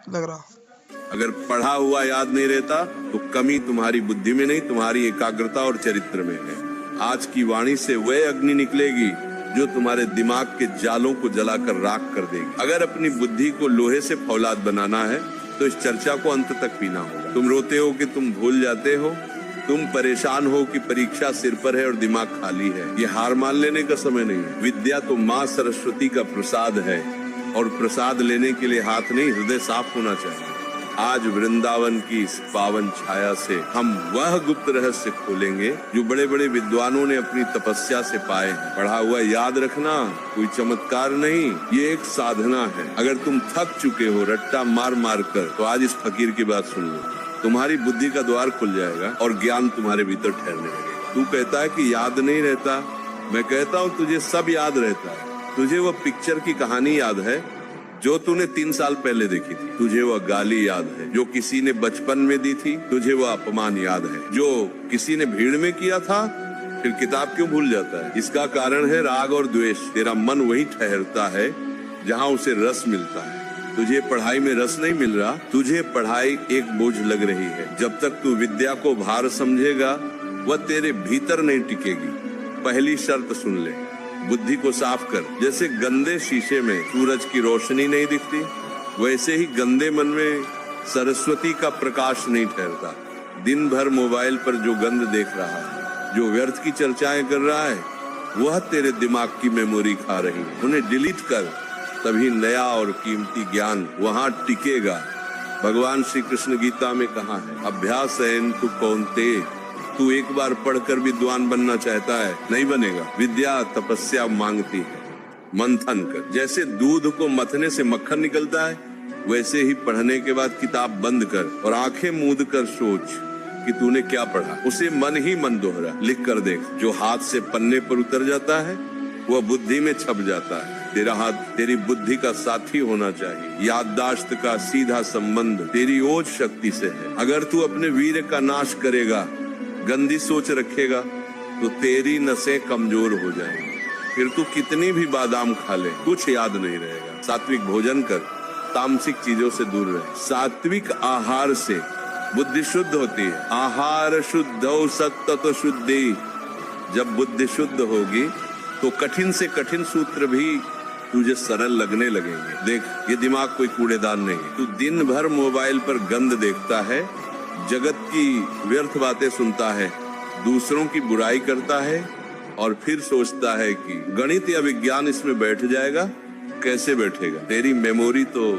लग रहा। अगर पढ़ा हुआ याद नहीं रहता तो कमी तुम्हारी बुद्धि में नहीं, तुम्हारी एकाग्रता और चरित्र में है। आज की वाणी से वह अग्नि निकलेगी जो तुम्हारे दिमाग के जालों को जलाकर राख कर देगी। अगर अपनी बुद्धि को लोहे से फौलाद बनाना है तो इस चर्चा को अंत तक पीना होगा। तुम रोते हो कि तुम भूल जाते हो, तुम परेशान हो कि परीक्षा सिर पर है और दिमाग खाली है। ये हार मान लेने का समय नहीं है। विद्या तो माँ सरस्वती का प्रसाद है और प्रसाद लेने के लिए हाथ नहीं, हृदय साफ होना चाहिए। आज वृंदावन की इस पावन छाया से हम वह गुप्त रहस्य खोलेंगे जो बड़े बड़े विद्वानों ने अपनी तपस्या से पाए हैं। पढ़ा हुआ याद रखना कोई चमत्कार नहीं, ये एक साधना है। अगर तुम थक चुके हो रट्टा मार मार कर, तो आज इस फकीर की बात सुन लो। तुम्हारी बुद्धि का द्वार खुल जाएगा और ज्ञान तुम्हारे भीतर ठहरने लगेगा। तू कहता है कि याद नहीं रहता, मैं कहता हूँ तुझे सब याद रहता है। तुझे वो पिक्चर की कहानी याद है जो तूने 3 साल पहले देखी थी। तुझे वह गाली याद है जो किसी ने बचपन में दी थी। तुझे वह अपमान याद है जो किसी ने भीड़ में किया था। फिर किताब क्यों भूल जाता है? इसका कारण है राग और द्वेष। तेरा मन वही ठहरता है जहाँ उसे रस मिलता है। तुझे पढ़ाई में रस नहीं मिल रहा, तुझे पढ़ाई एक बोझ लग रही है। जब तक तू विद्या को भार समझेगा वह तेरे भीतर नहीं टिकेगी। पहली शर्त सुन ले, बुद्धि को साफ कर। जैसे गंदे शीशे में सूरज की रोशनी नहीं दिखती, वैसे ही गंदे मन में सरस्वती का प्रकाश नहीं ठहरता। दिन भर मोबाइल पर जो गंद देख रहा है, जो व्यर्थ की चर्चाएं कर रहा है, वह तेरे दिमाग की मेमोरी खा रही है। उन्हें डिलीट कर, तभी नया और कीमती ज्ञान वहाँ टिकेगा। भगवान श्री कृष्ण गीता में कहा है, अभ्यास तु कौन्तेय, तू एक बार पढ़कर विद्वान बनना चाहता है, नहीं बनेगा। विद्या तपस्या मांगती है, मंथन कर। जैसे दूध को मथने से मक्खन निकलता है, वैसे ही पढ़ने के बाद किताब बंद कर और आंखें मूंद कर सोच कि तूने क्या पढ़ा। उसे मन ही मन दोहरा, लिख कर देख। जो हाथ से पन्ने पर उतर जाता है वह बुद्धि में छप जाता है। तेरा हाथ तेरी बुद्धि का साथी होना चाहिए। याददाश्त का सीधा संबंध तेरी ओज शक्ति से है। अगर तू अपने वीर का नाश करेगा, गंदी सोच रखेगा, तो तेरी नसें कमजोर हो जाएंगी। फिर तू कितनी भी बादाम खा ले, कुछ याद नहीं रहेगा। सात्विक भोजन कर, तामसिक चीजों से दूर रहे। सात्विक आहार से बुद्धि शुद्ध होती है। आहार शुद्धौ सत्ततो शुद्धि। जब बुद्धि शुद्ध होगी तो कठिन से कठिन सूत्र भी तुझे सरल लगने लगेंगे। देख, ये दिमाग कोई कूड़ेदान नहीं। तू दिन भर मोबाइल पर गंद देखता है, जगत की व्यर्थ बातें सुनता है, दूसरों की बुराई करता है और फिर सोचता है कि गणित या विज्ञान इसमें बैठ जाएगा। कैसे बैठेगा? तेरी मेमोरी तो